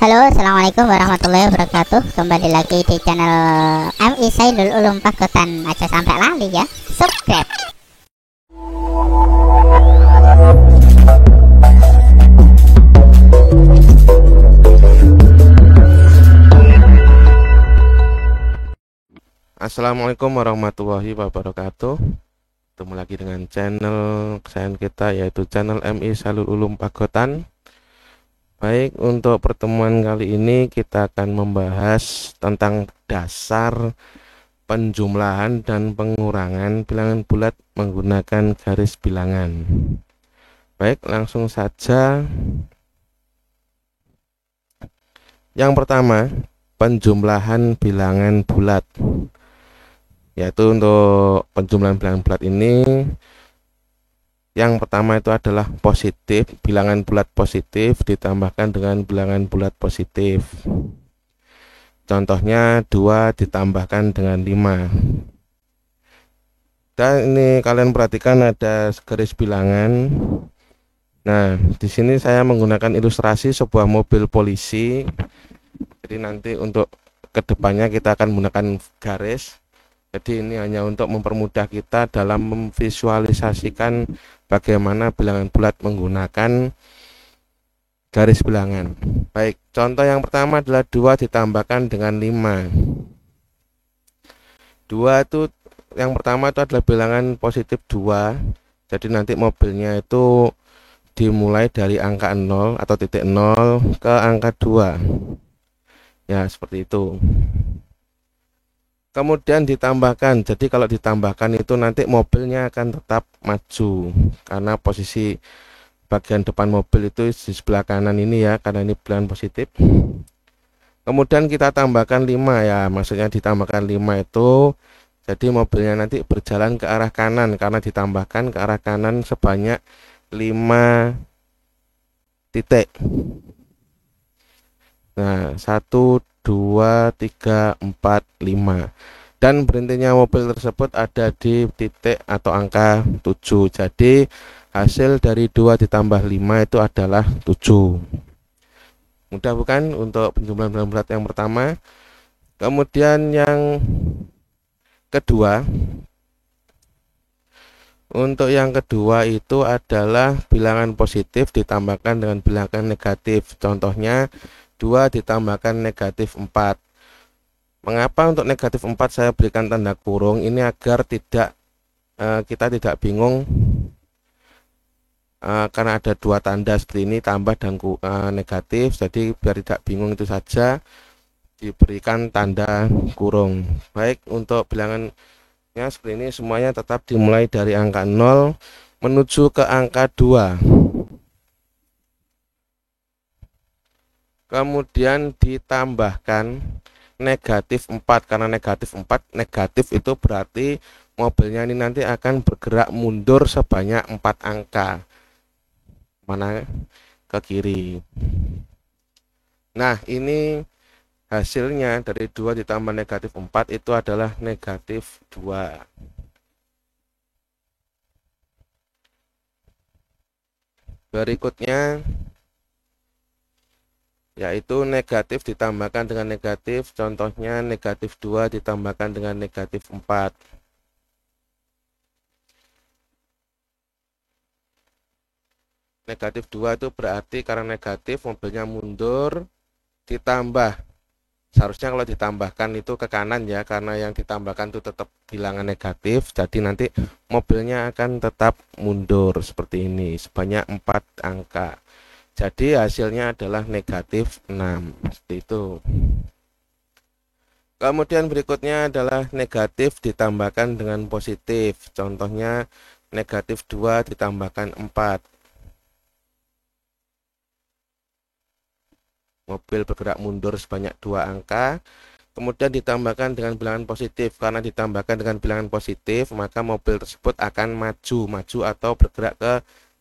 Halo, assalamualaikum warahmatullahi wabarakatuh. Kembali lagi di channel MI Sailul Ulum Pagotan. Aja sampai lali ya, subscribe. Assalamualaikum warahmatullahi wabarakatuh. Ketemu lagi dengan channel kesayangan kita, yaitu channel MI Sailul Ulum Pagotan. Baik, untuk pertemuan kali ini kita akan membahas tentang dasar penjumlahan dan pengurangan bilangan bulat menggunakan garis bilangan. Baik, langsung saja. Yang pertama, penjumlahan bilangan bulat. Yaitu untuk penjumlahan bilangan bulat ini, yang pertama itu adalah positif, bilangan bulat positif ditambahkan dengan bilangan bulat positif. Contohnya 2 ditambahkan dengan 5. Dan ini kalian perhatikan ada garis bilangan. Nah, di sini saya menggunakan ilustrasi sebuah mobil polisi. Jadi nanti untuk kedepannya kita akan menggunakan garis. Jadi ini hanya untuk mempermudah kita dalam memvisualisasikan bagaimana bilangan bulat menggunakan garis bilangan. Baik, contoh yang pertama adalah 2 ditambahkan dengan 5. 2 itu yang pertama itu adalah bilangan positif 2. Jadi nanti mobilnya itu dimulai dari angka 0 atau titik 0 ke angka 2. Ya, seperti itu. Kemudian ditambahkan, jadi kalau ditambahkan itu nanti mobilnya akan tetap maju karena posisi bagian depan mobil itu di sebelah kanan ini ya, karena ini bilangan positif. Kemudian kita tambahkan 5 ya, maksudnya ditambahkan 5 itu jadi mobilnya nanti berjalan ke arah kanan karena ditambahkan ke arah kanan sebanyak 5 titik. Nah, 1, 2, 3, 4, 5. Dan berhentinya mobil tersebut ada di titik atau angka 7. Jadi hasil dari 2 ditambah 5 itu adalah 7. Mudah bukan untuk penjumlahan bilangan bulat yang pertama? Kemudian yang kedua, untuk yang kedua itu adalah bilangan positif ditambahkan dengan bilangan negatif. Contohnya 2 ditambahkan negatif 4. Mengapa untuk negatif 4 saya berikan tanda kurung? Ini agar kita tidak bingung karena ada 2 tanda seperti ini, tambah dan negatif. Jadi biar tidak bingung itu saja diberikan tanda kurung. Baik, untuk bilangannya seperti ini semuanya tetap dimulai dari angka 0 menuju ke angka 2. Kemudian ditambahkan negatif 4, karena negatif 4, negatif itu berarti mobilnya ini nanti akan bergerak mundur sebanyak 4 angka. Mana? Ke kiri. Nah, ini hasilnya dari 2 ditambah negatif 4 itu adalah negatif 2. Berikutnya yaitu negatif ditambahkan dengan negatif. Contohnya negatif 2 ditambahkan dengan negatif 4. Negatif 2 itu berarti karena negatif mobilnya mundur, ditambah. Seharusnya kalau ditambahkan itu ke kanan ya, karena yang ditambahkan itu tetap bilangan negatif. Jadi nanti mobilnya akan tetap mundur seperti ini sebanyak 4 angka. Jadi hasilnya adalah negatif 6. Seperti itu. Kemudian berikutnya adalah negatif ditambahkan dengan positif. Contohnya negatif 2 ditambahkan 4. Mobil bergerak mundur sebanyak 2 angka. Kemudian ditambahkan dengan bilangan positif. Karena ditambahkan dengan bilangan positif, maka mobil tersebut akan maju atau bergerak ke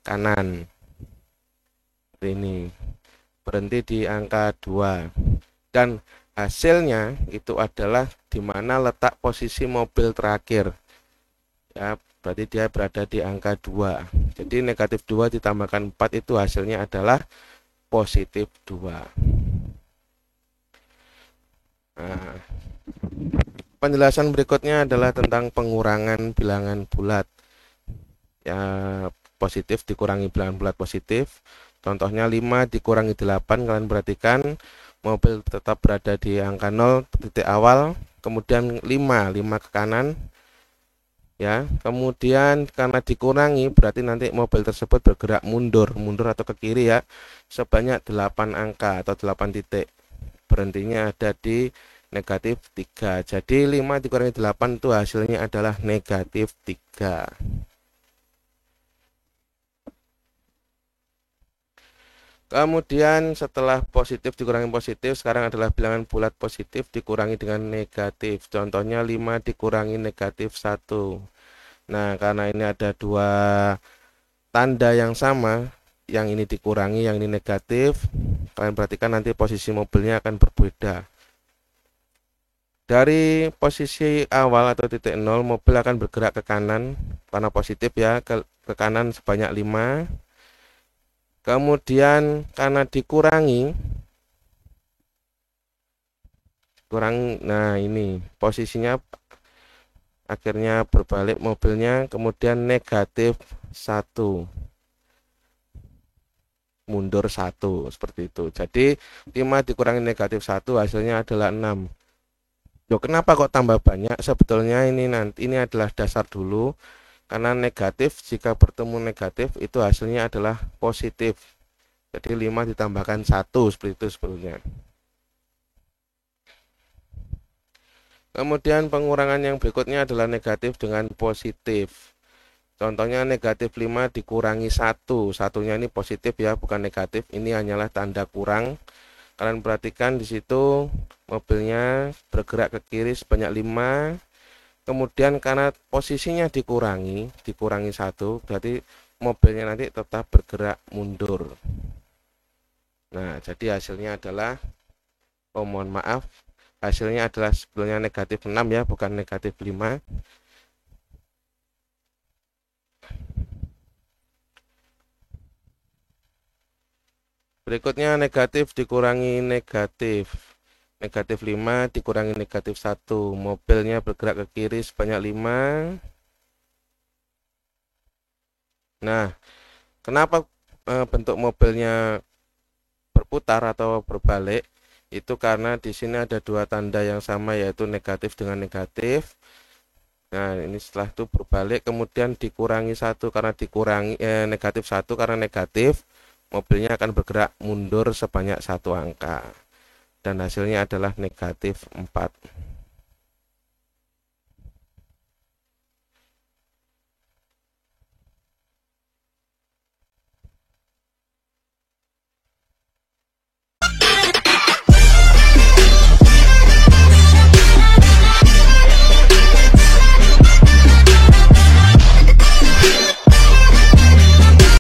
kanan. Ini berhenti di angka 2. Dan hasilnya itu adalah di mana letak posisi mobil terakhir. Ya, berarti dia berada di angka 2. Jadi negatif 2 ditambahkan 4 itu hasilnya adalah positif 2. Nah, penjelasan berikutnya adalah tentang pengurangan bilangan bulat. Ya, positif dikurangi bilangan bulat positif. Contohnya 5 dikurangi 8, kalian perhatikan mobil tetap berada di angka 0 titik awal, kemudian 5 ke kanan ya. Kemudian karena dikurangi berarti nanti mobil tersebut bergerak mundur atau ke kiri ya, sebanyak 8 angka atau 8 titik. Berhentinya ada di negatif 3. Jadi 5 dikurangi 8 itu hasilnya adalah negatif 3. Kemudian setelah positif dikurangi positif, sekarang adalah bilangan bulat positif dikurangi dengan negatif. Contohnya 5 dikurangi negatif 1. Nah, karena ini ada dua tanda yang sama, yang ini dikurangi, yang ini negatif, kalian perhatikan nanti posisi mobilnya akan berbeda. Dari posisi awal atau titik 0, mobil akan bergerak ke kanan, karena positif ya, ke kanan sebanyak 5. Kemudian karena dikurangi, nah ini posisinya akhirnya berbalik mobilnya, kemudian negatif 1, mundur 1, seperti itu. Jadi 5 dikurangi negatif 1 hasilnya adalah 6. Loh, kenapa kok tambah banyak? Sebetulnya ini adalah dasar dulu, karena negatif jika bertemu negatif itu hasilnya adalah positif. Jadi 5 ditambahkan 1 seperti itu sebetulnya. Kemudian pengurangan yang berikutnya adalah negatif dengan positif. Contohnya negatif 5 dikurangi 1. Satunya ini positif ya, bukan negatif. Ini hanyalah tanda kurang. Kalian perhatikan di situ mobilnya bergerak ke kiri sebanyak 5. Kemudian karena posisinya dikurangi 1, berarti mobilnya nanti tetap bergerak mundur. Nah, jadi hasilnya adalah, mohon maaf, hasilnya adalah sebetulnya negatif 6 ya, bukan negatif 5. Berikutnya negatif dikurangi negatif. Negatif 5 dikurangi negatif 1. Mobilnya bergerak ke kiri sebanyak 5. Nah, kenapa bentuk mobilnya berputar atau berbalik? Itu karena di sini ada dua tanda yang sama, yaitu negatif dengan negatif. Nah, ini setelah itu berbalik, kemudian dikurangi 1 karena dikurangi negatif 1 karena negatif, mobilnya akan bergerak mundur sebanyak 1 angka. Dan hasilnya adalah negatif 4.